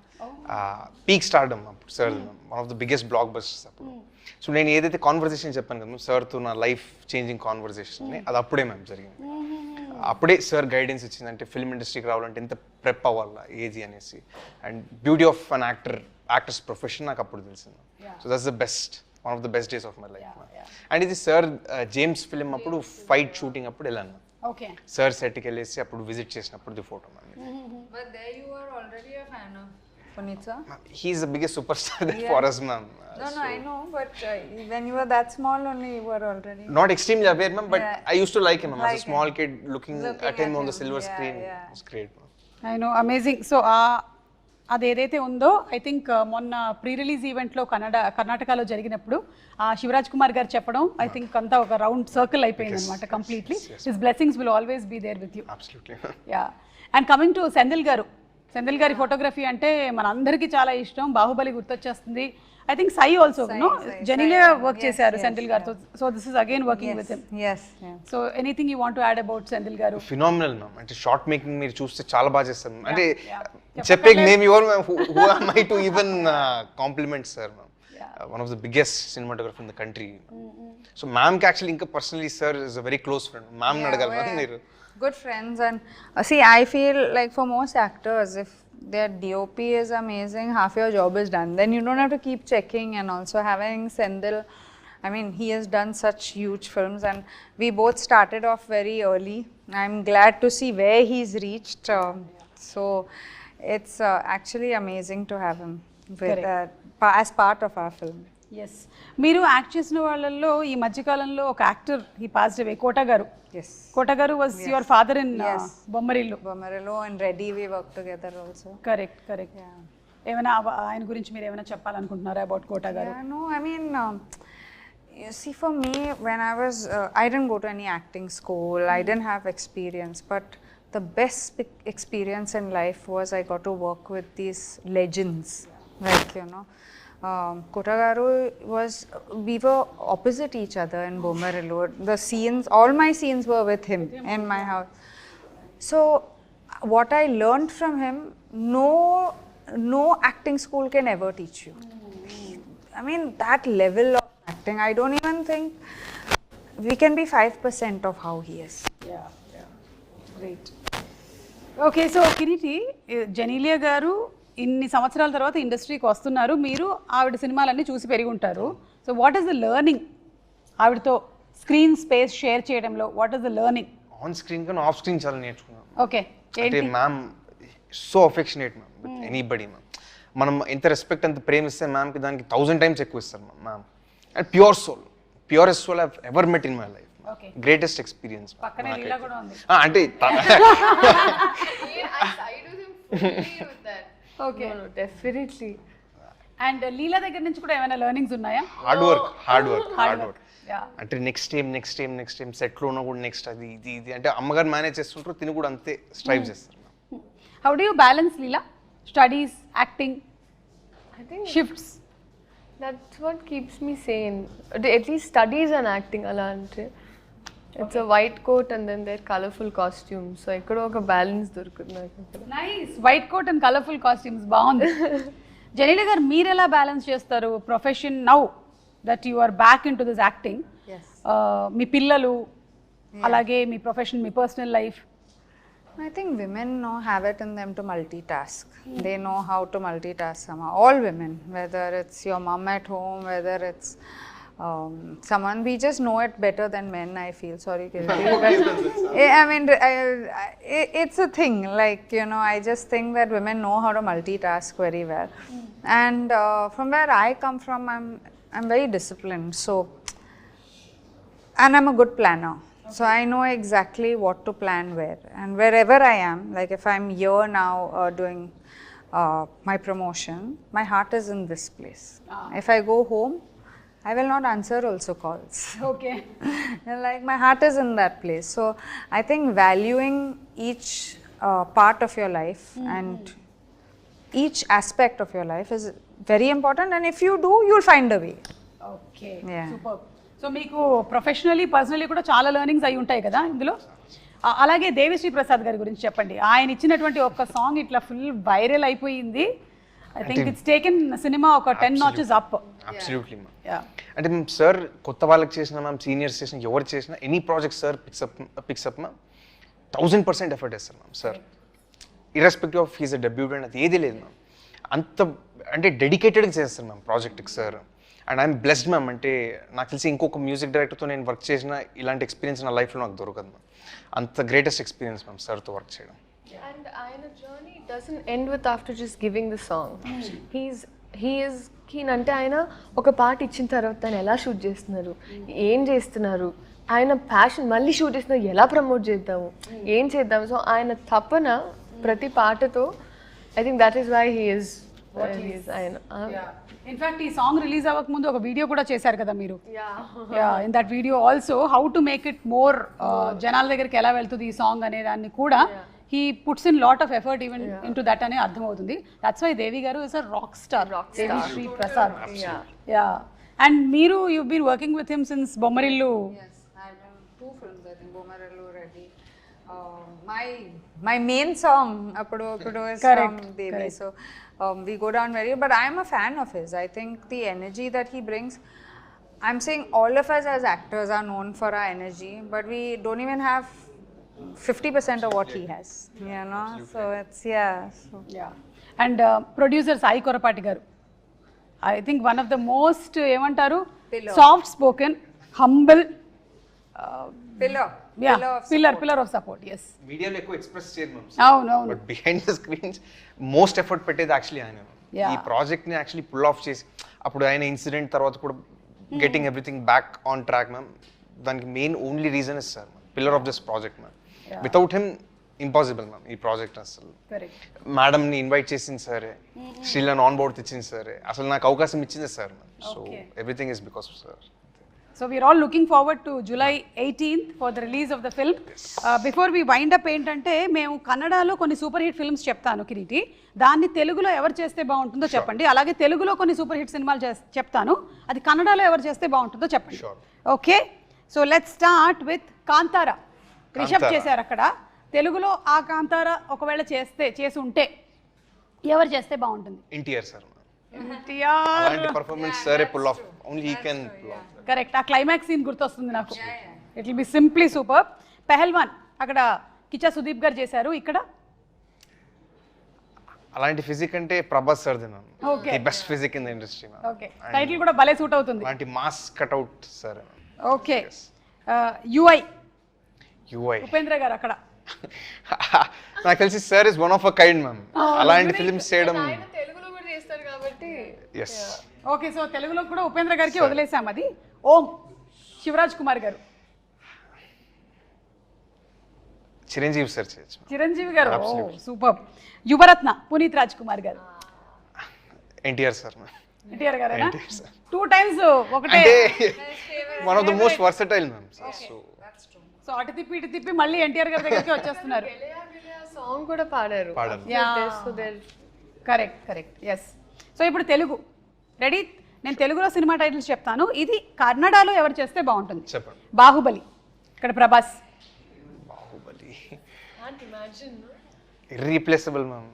Peak stardom అప్పుడు sir ma'am, one of the biggest blockbusters అప్పుడు. సో నేను ఏదైతే కాన్వర్సేషన్ చెప్పాను కదా సార్తో, నా లైఫ్ చేంజింగ్ కాన్వర్సేషన్, అది అప్పుడే మ్యామ్ జరిగింది. అప్పుడే సార్ గైడెన్స్ ఇచ్చింది, అంటే ఫిల్మ్ ఇండస్ట్రీకి రావాలంటే ఎంత ప్రెప్ అవ్వాలా ఏది అనేసి, and beauty of an actors profession నాకు అప్పుడు తెలిసింది. So that's the best, one of the best days of my life. And ఇది సార్ జేమ్స్ ఫిలిం అప్పుడు ఫైట్ షూటింగ్ అప్పుడు వెళ్ళాను ఓకే సార్ సెట్కి వెళ్ళేసి అప్పుడు విజిట్ చేసినప్పుడు the photo ma'am. But there you were already a fan of Puneet sir. He's the biggest superstar there for us, ma'am. No, I know, but when you were that small only, you were already. Not extremely aware, ma'am, but Yeah. I used to like him, ma'am. As Like a small him. kid, looking at him on the silver screen, yeah. it was great, ma'am. I know, amazing. So అది ఏదైతే ఉందో, I think మొన్న pre release ఈవెంట్లో కర్ణాటకలో జరిగినప్పుడు శివరాజ్ కుమార్ గారు చెప్పడం, I think అంతా ఒక రౌండ్ సర్కిల్ అయిపోయింది అనమాట completely. His blessings will always be there with you. Absolutely. Yeah. And coming to Senthil garu, Senthil గారి ఫోటోగ్రఫీ అంటే మన అందరికీ చాలా ఇష్టం. బాహుబలి గుర్తొచ్చేస్తుంది. I think Sye also no Genelia work చేశారు సెంధిల్ గారితో. So this is again working with him. Yes. So anything you want to add about Senthil garu? Phenomenal, ma'am. అంటే షార్ట్ మేకింగ్ మీరు చూస్తే చాలా బాగా చేస్తారు, ma'am. అంటే చెప్పే name your ma'am, who am I to even compliment sir, ma'am. One of the biggest cinematographer in the country. So ma'am ki actually inka personally sir is a very close friend. Ma'am nadagal ma'am మీరు. Good friends, and see, I feel like for most actors, if their DOP is amazing, half your job is done. Then you don't have to keep checking. And also having Sendil, I mean, he has done such huge films, and we both started off very early. I'm glad to see where he's reached. So it's actually amazing to have him with, as part of our film. Yes. మీరు act చేసిన వాళ్ళల్లో ఈ మధ్యకాలంలో ఒక actor ఈ passed away, కోట గారు. Yes. కోట గారు was your father in Bommarillu. Bomarillo and Reddy, we work together also. Correct correct. ఏమైనా ఆయన గురించి మీరు ఏమైనా చెప్పాలనుకుంటున్నారా అబౌట్ కోట గారు? Yeah, no, I mean, you see, for me, when I was, I didn't go to any acting school, I didn't have experience, but the best experience in life was I got to work with these legends, like, you know, Kota Garu was, we were opposite each other in Bomarillo. The scenes, all my scenes were with him in my house. So, what I learned from him, no acting school can ever teach you. I mean, that level of acting, I don't even think we can be 5% of how he is. Great. Okay, so Kireeti, Genelia గారు ఇన్ని సంవత్సరాల తర్వాత ఇండస్ట్రీకి వస్తున్నారు. మీరు ఆవిడ సినిమాలన్నీ చూసి పెరిగి ఉంటారు. So what is the learning ఆవిడతో స్క్రీన్ స్పేస్ షేర్ చేయడంలో? What is the learning? On screen కన్నా ఆఫ్ స్క్రీన్ చాలా నేర్చుకున్నాను. ఓకే, అంటే ma'am so affectionate ma'am with anybody ma'am. మనం ఎంత రెస్పెక్ట్ ఎంత ప్రేమ ఇస్తే మ్యామ్కి దానికి 1000 times ఎక్కువ ఇస్తారు ma'am. And pure soul, purest soul I ever met in my life. Greatest experience. పక్కనే లీలా కూడా ఉంది. అంటే I side with him fully with that. Okay. No, definitely. And Leela దగ్గర నుంచి కూడా ఏమైనా లెర్నింగ్స్ ఉన్నాయా? Hard work. Yeah. అంటే నెక్స్ట్ టైం సెట్లో ఉన్న కూడా నెక్స్ట్ అది ఇది అంటే అమ్మగారు మేనేజ్ చేస్తుంటారు, తిని కూడా అంతే స్ట్రైవ్ చేస్తారు. How do you balance Leela studies, acting, I think shifts? that's what keeps me sane. At least studies and acting ala ante. It's a white coat and then they're colorful costumes. So ikkada oka balance dorukundi naku. Nice. White coat and colourful costumes బాగుంది. జెనీలియా గారు, మీరు ఎలా balance చేస్తారు profession now that you are back in to this acting? మీ పిల్లలు, అలాగే మీ profession, మీ personal life? I think women have it in them to multitask. They know how to multitask somehow. All women, whether it's your mom at home, whether it's someone, we just know it better than men, I feel. Sorry, Kirti, but I mean, it's a thing. Like, you know, I just think that women know how to multitask very well. And from where I come from, I'm very disciplined. So, and I'm a good planner. So I know exactly what to plan where, and wherever I am, like if I'm here now doing my promotion, my heart is in this place. If I go home, I will not answer also calls. Okay. Like my heart is in that place. So I think valuing each part of your life and each aspect of your life is very important, and if you do, you'll find a way. Okay Yeah. Super. So మీకు professionally personally కూడా చాలా learnings అయి ఉంటాయి కదా ఇందులో. అలాగే దేవిశ్రీ ప్రసాద్ గారి గురించి చెప్పండి. ఆయన ఇచ్చినటువంటి ఒక్క సాంగ్ ఇట్లా ఫుల్ వైరల్ అయిపోయింది. I think it's taken cinema ఒక 10 notches అప్. Absolutely ma'am. అంటే మేము సార్ కొత్త వాళ్ళకి చేసిన మ్యామ్, సీనియర్స్ చేసిన ఎవరు చేసినా any project sir pick up ma'am 1000% effort వేస్తారు ma'am sir. Irrespective of he's a debutante అది ఏది లేదు మ్యామ్. అంత అంటే డెడికేటెడ్గా చేస్తారు మ్యామ్ ప్రాజెక్ట్కి sir. And I'm blessed ma'am. అంటే నాకు తెలిసి ఇంకొక మ్యూజిక్ డైరెక్టర్తో నేను వర్క్ చేసిన ఇలాంటి ఎక్స్పీరియన్స్ నా లైఫ్లో నాకు దొరకదు మ్యామ్. అంత గ్రేటెస్ట్ ఎక్స్పీరియన్స్ మ్యామ్ సార్తో వర్క్ చేయడం. And ఆయన journey doesn't end with after just giving the song. He is keen అంటే ఆయన ఒక పాట ఇచ్చిన తర్వాత ఆయన ఎలా షూట్ చేస్తున్నారు, ఏం చేస్తున్నారు, ఆయన ప్యాషన్ మళ్ళీ షూట్ చేస్తున్నారు, ఎలా ప్రమోట్ చేద్దాము, ఏం చేద్దాము. సో ఆయన తపన ప్రతి పాటతో I think that is why he is ఆయన. ఇన్ఫాక్ట్ ఈ సాంగ్ రిలీజ్ అవ్వక ముందు ఒక వీడియో కూడా చేశారు కదా మీరు. In that video also how to make it more జనాల దగ్గరికి ఎలా వెళ్తుంది ఈ సాంగ్ అనే దాన్ని కూడా he puts in lot of effort even in to that అనే అర్థమవుతుంది. దట్స్ వై దేవి గారు is a rock star. Devi Sri Prasad. Yeah. And మీరు you been working with him since Bommarillu. Yes, I've done 2 films, I think, Bomarallu Reddy. My main song, Appudu Appudu, is Correct, from Devi. correct. So we go down very, but I am a fan of his. I think the energy that he brings, I'm saying all of us as actors are known for our energy, but we don't even have 50% of what he has, you know. So it's and producer Sai Korrapati garu, I think one of the most ఏమంటారు soft spoken, humble pillar of support. Yes, మీడియాలో ఎక్కువ express చేయరు ma'am. అవును. But behind the screens most effort పెట్టేది actually ఆయన. ఈ ప్రాజెక్ట్ని actually pull off చేసి అప్పుడు ఆయన ఇన్సిడెంట్ తర్వాత కూడా getting everything back on track ma'am. దానికి main only reason is sir pillar of this project ma'am. Without him impossible ma'am ఈ ప్రాజెక్ట్. అసలు మేడంని ఇన్వైట్ చేసింది సరే, శ్రీలను ఆన్ బోర్డ్ తెచ్చింది సరే, అసలు నాకు అవకాశం ఇచ్చింది sir ma'am. So everything is because of sir. So we are all looking forward to July 18th for the release of the film. Before we wind up ఏంటంటే మేము కన్నడలో కొన్ని సూపర్ హిట్ ఫిల్మ్స్ చెప్తాను కిరీటి, దాన్ని తెలుగులో ఎవరు చేస్తే బాగుంటుందో చెప్పండి. అలాగే తెలుగులో కొన్ని సూపర్ హిట్ సినిమాలు చెప్తాను, అది కన్నడలో ఎవరు చేస్తే బాగుంటుందో చెప్పండి. Okay, so let's start with Kantara. Rishab చేశారు అక్కడ. తెలుగులో ఆ కాంతారా ఒకవేళ చేసి ఉంటే ఎవరు చేస్తే బాగుంటుంది? ఎన్టీఆర్ సార్. ఎన్టీఆర్ అలాంటి పర్ఫార్మెన్స్ సరే pull off, only he can pull off. Correct, ఆ క్లైమాక్స్ సీన్ గుర్తొస్తుంది నాకు. It will be simply super. Pailwaan అక్కడ కిచ్చా సుదీప్ గారు చేశారు, ఇక్కడ అలాంటి ఫిజిక్ అంటే Prabhas sir ma'am. Okay. The best physique in the industry ma'am. Okay, title కూడా భలే సూట్ అవుతుంది. అలాంటి mass cutout sir. Okay, UI UI Upendra garu అక్కడ. నాకు తెలిసి sir is one of a kind ma'am. అలాంటి ఫిల్మ్స్ చేయడం. ఆయన తెలుగులో కూడా చేస్తారు కాబట్టి. ఎస్. ఓకే, సో తెలుగులో కూడా ఉపేంద్ర గారికి వదిలేసాం అది. ఓం శివరాజ్ కుమార్ గారు. చిరంజీవి సార్ చేయొచ్చు. చిరంజీవి గారు సూపర్. యువరత్న పునీత్ రాజ్ కుమార్ గారు. ఎన్టీఆర్ సార్. ఎన్టీఆర్ గారు NTR sir. 2 times ఒకటే. అంటే one of the most versatile ma'am. So అటు తిప్పి ఇటు తిప్పి మళ్ళీ ఎన్టీఆర్ గారి దగ్గరికి వచ్చేస్తున్నారు. సాంగ్ కూడా పాడారు. కరెక్ట్. ఎస్. సో ఇప్పుడు తెలుగు రెడీ. నేను తెలుగులో సినిమా టైటిల్స్ చెప్తాను, ఇది కన్నడలో ఎవరు చేస్తే బాగుంటుంది? చెప్పండి. బాహుబలి, ఇక్కడ Prabhas. Baahubali imagine irreplaceable ma'am.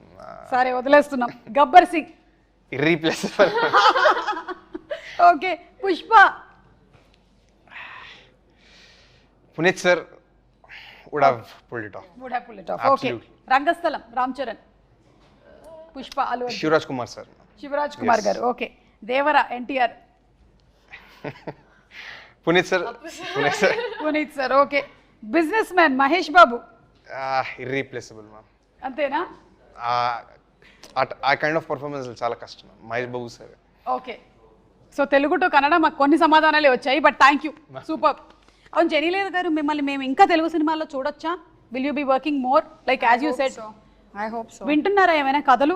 సరే వదిలేస్తున్నాం. Gabbar Singh. Irreplaceable. Okay, Pushpa. Puneeth sir would have pulled it off. Okay, Rangasthalam Ram Charan. Pushpa Allu Arjun. Shivaraj Kumar sir. Shivaraj Kumar garu. Okay, Devara NTR. Puneeth sir. Puneeth sir. Okay, businessman Mahesh Babu. Irreplaceable ma'am. అంతేనా? ఆ కైండ్ ఆఫ్ పర్ఫార్మెన్స్ చాలా కష్టం Mahesh Babu sir. Okay, so Telugu to Kannada మాకు కొన్ని సమాధానాలే వచ్చాయి, బట్ థ్యాంక్ యూ, సూపర్. అవును, జెనీలేద గారు, మిమ్మల్ని మేము ఇంకా తెలుగు సినిమాల్లో చూడొచ్చా? Will you be working more like as you said? I hope so. వింటున్నారా ఏమైనా కథలు?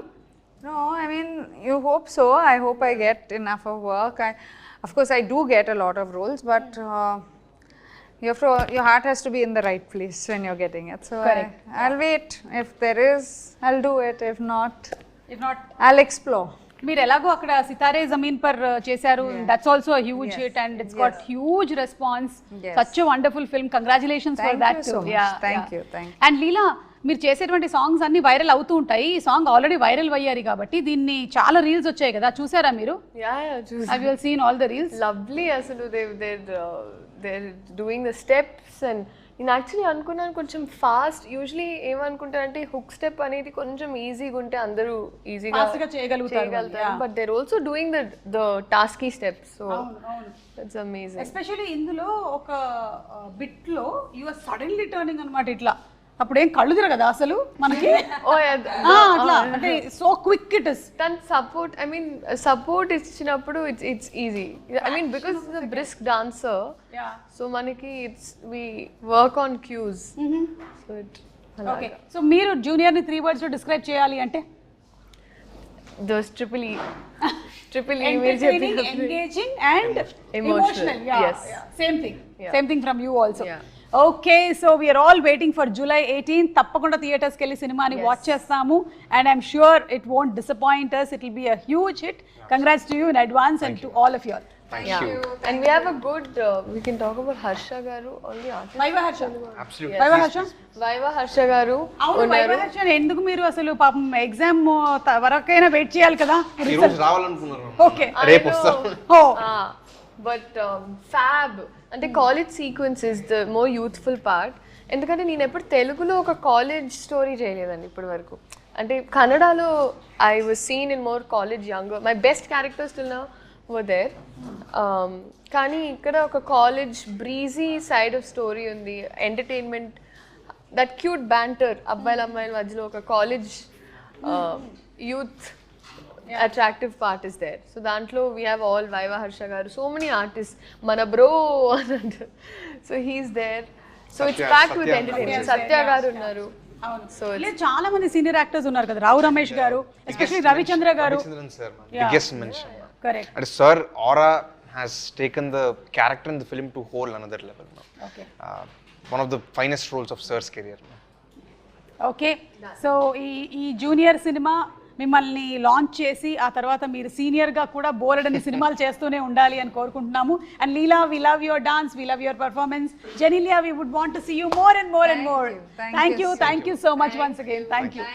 No, I mean, you hope so. I hope I get enough of work. Of course, I do get a lot of roles, but your heart has to be in the right place when you're getting it. So I'll wait. If there is, I'll do it. If not, If not, I'll explore. మీరు ఎలాగో అక్కడ సితారే జమీన్ పర్ చేశారు, that's also huge hit and it's got huge response. Such a wonderful film, congratulations for that. Thank you. And Leela, మీరు చేసేటువంటి songs అన్ని viral అవుతూ ఉంటాయి. ఈ సాంగ్ ఆల్రెడీ వైరల్ అయ్యారు కాబట్టి దీన్ని చాలా రీల్స్ వచ్చాయి కదా, చూసారా మీరు? Have you seen all the reels? Lovely అసలు they're doing the steps and నేను యాక్చువల్లీ అనుకున్నాను కొంచెం ఫాస్ట్. యూజువలీ ఏమనుకుంటానంటే హుక్ స్టెప్ అనేది కొంచెం ఈజీగా ఉంటే అందరూ ఈజీగా చేయగలుగుతారు, but they're also doing the tasky steps. So that's amazing. Especially ఇందులో ఒక బిట్ లో యు ఆర్ సడన్లీ టర్నింగ్ అన్నమాట ఇట్లా, అప్పుడేం కళ్ళు తిరగదా అసలు మనకి? అట్లా అంటే సో క్విక్ ఇట్ ఇస్. దాని సపోర్ట్, ఐ మీన్ సపోర్ట్ ఇచ్చినప్పుడు it's easy. I mean because it's a brisk dancer, so మనకి it's we work on cues. So it okay. So మీరు జూనియర్ ని 3 words లో డిస్క్రైబ్ చేయాలి అంటే? Those triple E Entertaining, engaging and emotional. Yes. Same thing from you also. Okay, so we are all waiting for July 18th. తప్పకుండా థియేటర్స్కి వెళ్ళి సినిమాని watch చేస్తాము and I'm sure it won't disappoint us. It will be a huge hit. Congrats to you in advance and to all of you all. Thank you. And we have a good we can talk about Harsha garu, all the artists. Vaiva Harsha. Absolutely. Vaiva Harsha. Vaiva Harsha garu అవును, Vaiva Harsha ఎందుకు మీరు అసలు పాపం exam వరకైనా wait చేయాలి కదా? ఈ రోజు రావాలనుకున్నారు. ఓకే, రేపు వస్తారు. బట్ ఫ్యాబ్ అంటే college sequence is the more youthful part. ఎందుకంటే నేను ఎప్పుడు తెలుగులో ఒక కాలేజ్ స్టోరీ చేయలేదండి ఇప్పటి వరకు. అంటే కన్నడలో I was seen in more college younger, my best characters till now were there. కానీ ఇక్కడ ఒక college breezy side of story ఉంది, ఎంటర్టైన్మెంట్, దట్ క్యూట్ బ్యాంటర్ అబ్బాయిల అమ్మాయిల మధ్యలో ఒక college youth attractive part is there. So dantlo we have all Vaiva Harsha garu, so many artists, mana bro so he's there. So it's packed with entertainment. Satya garu unnaru. So చాలా మంది senior actors ఉన్నారు కదా, రావు రమేష్ గారు, especially Ravichandra గారు. Biggest mention. Correct. And sir aura has taken the character in the film to whole another level now. Okay. One of the finest roles of sir's career. Okay, so ఈ junior cinema మిమ్మల్ని launch చేసి ఆ తర్వాత మీరు సీనియర్గా కూడా బోలెడని సినిమాలు చేస్తూనే ఉండాలి అని కోరుకుంటున్నాము. And Leela, we love your dance, we love your performance. Genelia, we would want to see you more and more and more. Thank you so much once again. Thank you.